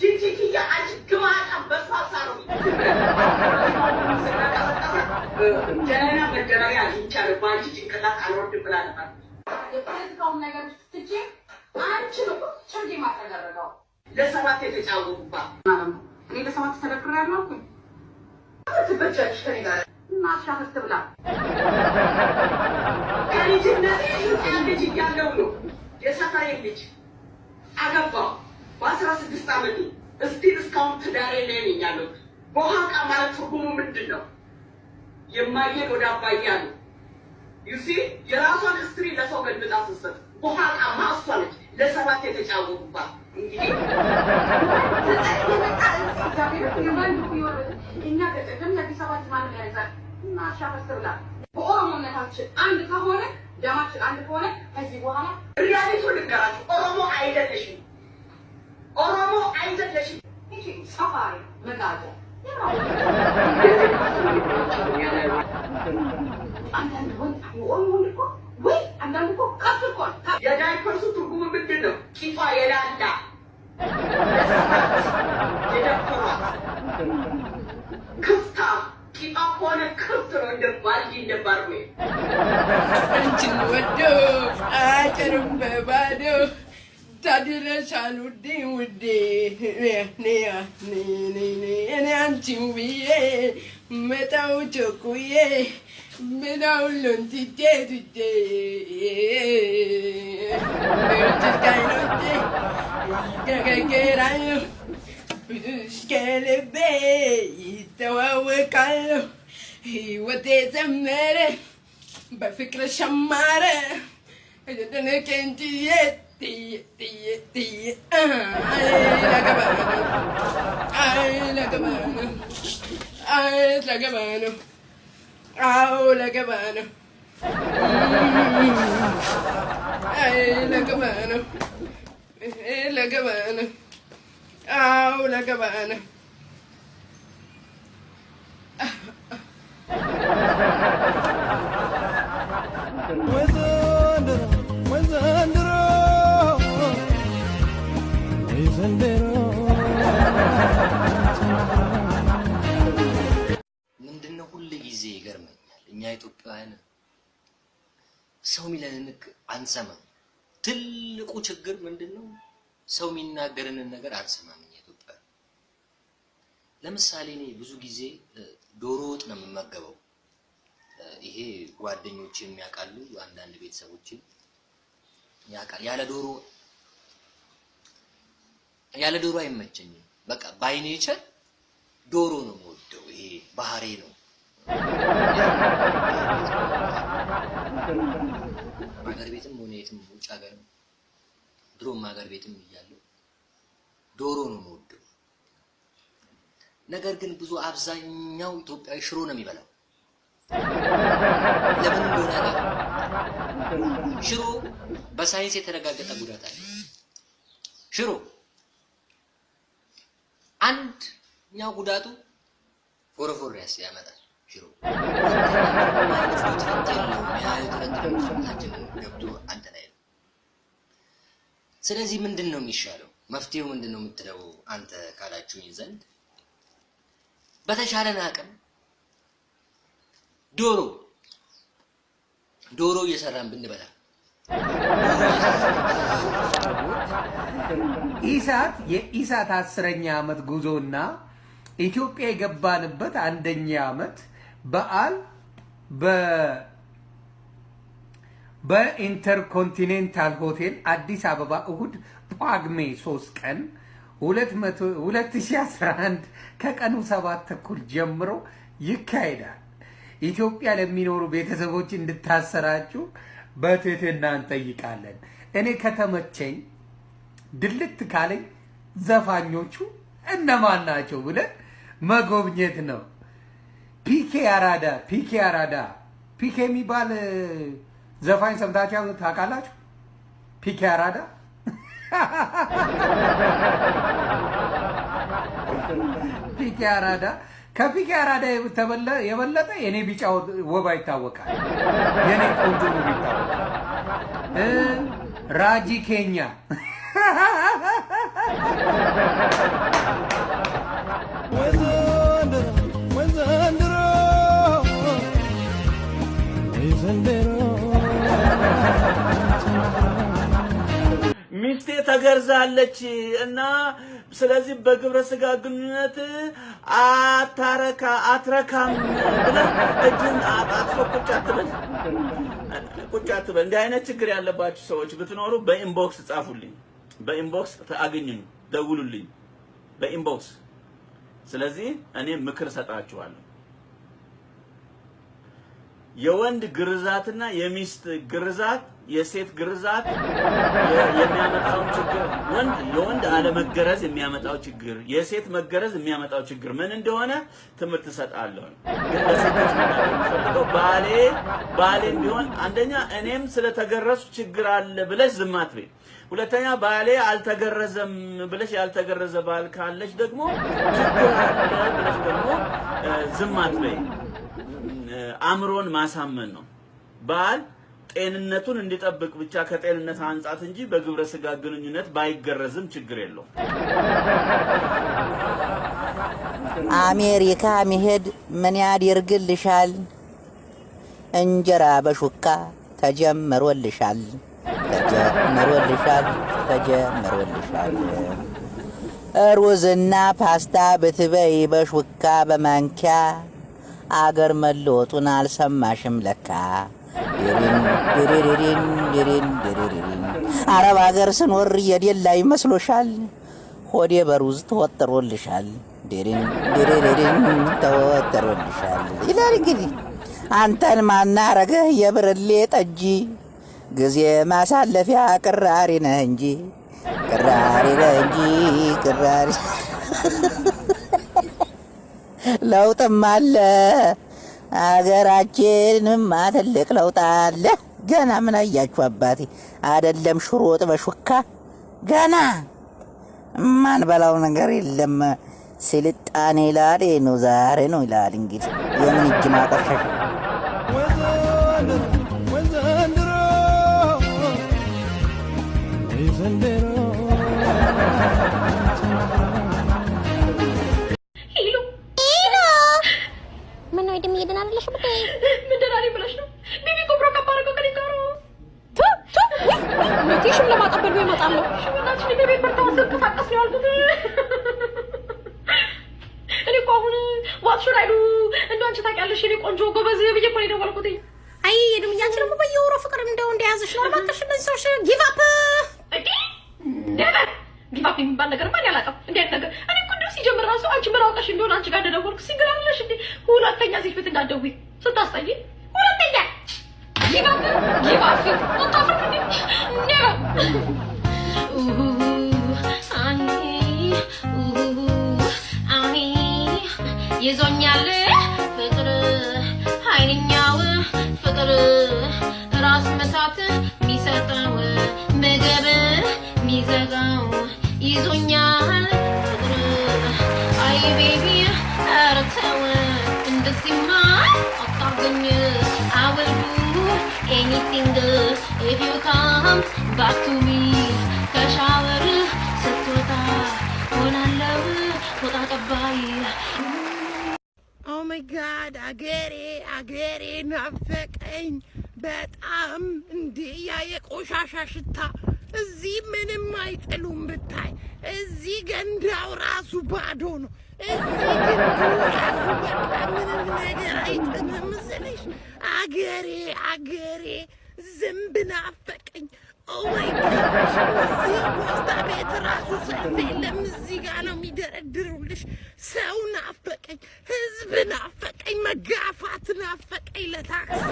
ጂጂኪያ አንቺ ግማታ በስፋሳሩ ጀነና መደራያ ይቻል ባንቺ ጭንቅላት አልወርድ ብላ ነበር። የፖለቲካውን ነገር ትቼ አንቺ ነው ቸርጂ ማተገረጋው ለሰባት የተጫወቱባት እኔ ለሰባት ተደክራለሁ እኮ ትበጃለሽ ከኔ ጋር ማሻፈት ብላ ከልጅነቴ ልጅ እያለሁ ነው የሰፈሬ ልጅ አገባሁ በ16 ዓመቴ እስቲል እስካሁን ትዳሬ ላይ ነኝ ያለሁት። ቦሃቃ ማለት ትርጉሙ ምንድን ነው? የማየት ወደ አባያ ነው። ዩሲ የራሷን ስትሪ ለሰው ገልብጣ ስትሰጥ ቦሃቃማ እሷ ነች ለሰባት የተጫወቱባት። እንግዲህ እኛ ገጠም ለሰባት ማለት ያዛል እና ሻፈት ብላ በኦሮሞነታችን አንድ ከሆነ ደማችን አንድ ከሆነ ከዚህ በኋላ ሪያሊቲ ልንገራችሁ። ኦሮሞ አይደለሽም፣ ኦሮሞ አይደለሽም። እሺ ሰፋሪ መጋጃ አንዳንድ ወንድ ኦሮሞ እኮ ወይ አንዳንድ እኮ ካፍኮ የዳይፐርሱ ትርጉሙ ምንድን ነው? ቂጧ የላላ የደፈሯት ክፍታ ቂጧ ከሆነ ክፍት ነው እንደ ባልዲ እንደ ባርሜ አንቺን ወዶ አጨርም በባዶ ታድለሻል ውዴ ውዴ እኔ አንቺን ብዬ መጣው ቸኩዬ ምናውሎን ትቼ ትቼ ጭቃይኖቼ ይገገገራለሁ እስከልቤ ይተዋወቃለሁ ሕይወቴ ዘመረ በፍቅርሽ አማረ ደነቀንችዬ ምንድነው ሁሉ ጊዜ ይገርመኛል። እኛ ኢትዮጵያውያን ሰው ሚለንን አንሰማም። ትልቁ ችግር ምንድነው? ሰው የሚናገረንን ነገር አንሰማም። እኛ ኢትዮጵያውያን ለምሳሌ እኔ ብዙ ጊዜ ዶሮ ወጥ ነው የምመገበው። ይሄ ጓደኞቼ የሚያውቃሉ፣ አንዳንድ ቤተሰቦቼ ያውቃል። ያለ ዶሮ አይመቸኝም። በቃ ባይ ኔቸር ዶሮ ነው የምወደው። ይሄ ባህሬ ነው። ሀገር ቤትም ሆነ የትም ውጭ ሀገርም ድሮም ሀገር ቤትም እያለሁ ዶሮ ነው የምወደው። ነገር ግን ብዙ አብዛኛው ኢትዮጵያዊ ሽሮ ነው የሚበላው። ለምን እንደሆነ ሽሮ በሳይንስ የተረጋገጠ ጉዳት አለ። ሽሮ አንደኛው ጉዳቱ ፎረፎር ያመጣል። ሽሮ ማለት ስለዚህ ምንድነው የሚሻለው? መፍትሄው ምንድነው የምትለው አንተ ካላችሁኝ ዘንድ በተሻለን አቅም ዶሮ እየሰራን ብንበላ ኢሳት የኢሳት 10ኛ ዓመት ጉዞና ኢትዮጵያ የገባንበት 1ኛ ዓመት በዓል በኢንተርኮንቲኔንታል ሆቴል አዲስ አበባ እሁድ ጳጉሜ 3 ቀን 2011 ከቀኑ 7:30 ጀምሮ ይካሄዳል። ኢትዮጵያ ለሚኖሩ ቤተሰቦች እንድታሰራጩ በትህትና እንጠይቃለን። እኔ ከተመቸኝ ድልት ካለኝ ዘፋኞቹ እነማን ናቸው ብለን መጎብኘት ነው። ፒኬ አራዳ ፒኬ የሚባል ዘፋኝ ሰምታችሁ ታውቃላችሁ? ፒኬ አራዳ ከፊት ያራዳ የበለጠ የኔ ቢጫ ወባ ይታወቃል። የኔ ቆንጆ ነው ይታወቃል። ራጂ ኬኛ ሚስቴ ተገርዛለች እና ስለዚህ በግብረ ስጋ ግንኙነት አትረካም ብለህ እጅን አጣጥፎ ቁጭ አትበል። እንዲህ አይነት ችግር ያለባችሁ ሰዎች ብትኖሩ በኢንቦክስ ጻፉልኝ፣ በኢንቦክስ አግኙኝ፣ ደውሉልኝ በኢንቦክስ። ስለዚህ እኔ ምክር ሰጣችኋለሁ። የወንድ ግርዛትና የሚስት ግርዛት የሴት ግርዛት የሚያመጣው ችግር የወንድ አለመገረዝ የሚያመጣው ችግር የሴት መገረዝ የሚያመጣው ችግር ምን እንደሆነ ትምህርት ሰጣለሁ። ግን ለሴቶች ነው ባሌም ቢሆን አንደኛ እኔም ስለተገረሱ ችግር አለ ብለሽ ዝም አትበይ። ሁለተኛ ባሌ አልተገረዘም ብለሽ ያልተገረዘ ባል ካለሽ ደግሞ ችግር አለ ብለሽ ደግሞ ዝም አትበይ። አእምሮን ማሳመን ነው። ባል ጤንነቱን እንዲጠብቅ ብቻ ከጤንነት አንጻት እንጂ በግብረ ስጋ ግንኙነት ባይገረዝም ችግር የለውም። አሜሪካ መሄድ ምን ያደርግልሻል? እንጀራ በሹካ ተጀምሮልሻል። ሩዝና ፓስታ ብትበይ በሹካ በማንኪያ አገር መለወጡን አልሰማሽም ለካ። አረብ ሀገር ስኖር የደላ ይመስሎሻል? ሆዴ በሩዝ ተወጥሮልሻል። ተወጥሮልሻል ይላል። እንግዲህ አንተን ማናረገህ የብርሌ ጠጅ ጊዜ ማሳለፊያ ቅራሪ ነህ እንጂ ቅራሪ ለውጥም አለ አገራችንም ትልቅ ለውጥ አለ። ገና ምን አያችሁ አባቴ? አይደለም ሽሮ ወጥ በሹካ ገና ማን በላው ነገር የለም። ስልጣኔ ይላል ነው ዛሬ ነው ይላል። እንግዲህ የምን እጅ ማቆሸሽ ምን ነው ደም ይደና አይደለሽ ብታይ ምን ደራሪ ብለሽ ነው ቢቢ ኮብሮ ካባረከ ከሊጋሩ ምንቲሽም ለማቀበል ነው ይመጣሉ። ሽወናችን ቢቢ በርታው ተንቀሳቀስ ነው ያልኩት። እኔ እኮ አሁን ዋትሽ ራይዱ እንደው አንቺ ታውቂያለሽ እኔ ቆንጆ ጎበዝ ብዬ እኮ ነው የደወልኩት። አይ የደም ያንቺ ደግሞ በየወሩ ፍቅር እንደው እንደያዝሽ ነው አባትሽ። ለዚህ ሰው ጊቭ አፕ ነበር ጊቭ አፕ የሚባል ነገር ማን ያላቀም እንዴት ነገር እኔ እኮ እንደው ሲጀምር ራሱ አንቺ መራውቀሽ እንደሆነ አንቺ ጋር ደደወልኩ ሲንግል አለሽ እንዴ ሁለተኛ ሴት ቤት እንዳትደውይ ስታስጠይ ሁለተኛ ጊቭ አፕ ወጣፈር እንዴ አይ ይዞኛል ፍቅር ኃይለኛው ፍቅር ራስ መታት የሚሰጠው ምግብ የሚዘጋው ይዞኛል ፍቅር አይ ቤቢ ኧረ ተው እንደዚህማ አታርገኝ I will do anything if you come back to me ከሻወር ስትወጣ ሆናለሁ ፎጣ ቀባይ Oh my God, አገሬ ናፈቀኝ በጣም እንዴ ያ የቆሻሻ ሽታ እዚህ ምንም አይጥሉም ብታይ እዚህ ገንዳው ራሱ ባዶ ነው እዚህ ገንዳው ራሱ በቃ ምንም ነገር አይጥምም ስለሽ አገሬ ዝንብ ናፈቀኝ Oh my gosh እዚህ ፖስታ ቤት ራሱ ሰልፍ የለም እዚህ ጋር ነው የሚደረድሩልሽ ሰው ናፈቀኝ ህዝብ ናፈቀኝ መጋፋት ናፈቀኝ ለታክሲ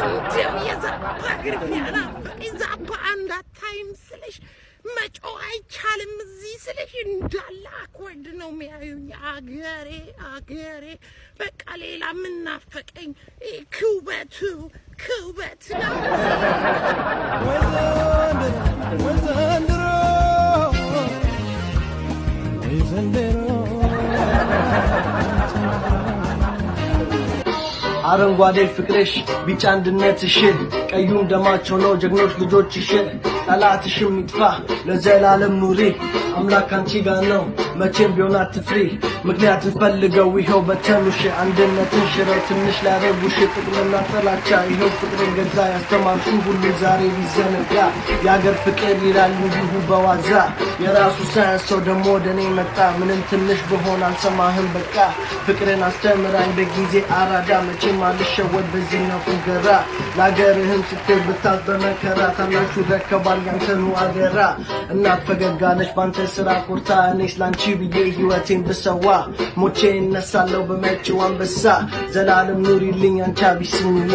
እንደው የዛባ ግርፊያ ናፈቀኝ ዛባ አንዳታይም ስለሽ መጮህ አይቻልም እዚህ ስለሽ እንዳለ አክወርድ ነው የሚያዩኝ አገሬ በቃ ሌላ ምን ናፈቀኝ ክውበቱ ነው ወዘንድሮ አረንጓዴ ፍቅርሽ ቢጫ አንድነትሽ ቀዩም ደማቸው ነው ጀግኖች ልጆችሽ ጠላትሽም ይጥፋ ለዘላለም ኑሪ አምላክ አንቺ ጋር ነው መቼም ቢሆን አትፍሪ ምክንያቱም ፈልገው ይሄው በተኑሽ አንድነትን ሽረው ትንሽ ላረጉሽ ጥቅምና ጥላቻ ይሄው ፍቅርን ገዛ ያስተማርሹ ሁሉ ዛሬ ሊዘነጋ የአገር ፍቅር ይላል እንዲሁ በዋዛ የራሱ ሳያንሰው ደሞ ወደኔ መጣ ምንም ትንሽ በሆን አልሰማህም በቃ ፍቅርን አስተምራኝ በጊዜ አራዳ መቼም አልሸወድ በዚህና ፉገራ ለአገርህም ስትል ብታት በመከራ ታናሹ ረከባል ያንተኑ አደራ እናት ፈገጋለች ባንተ ስራ ኮርታ እኔስ ላንቺ ብዬ ህይወቴን ብሰዋ ሞቼ እነሳለሁ በመጪው አንበሳ ዘላለም ኑሪልኝ አንቺ አቢሲኒያ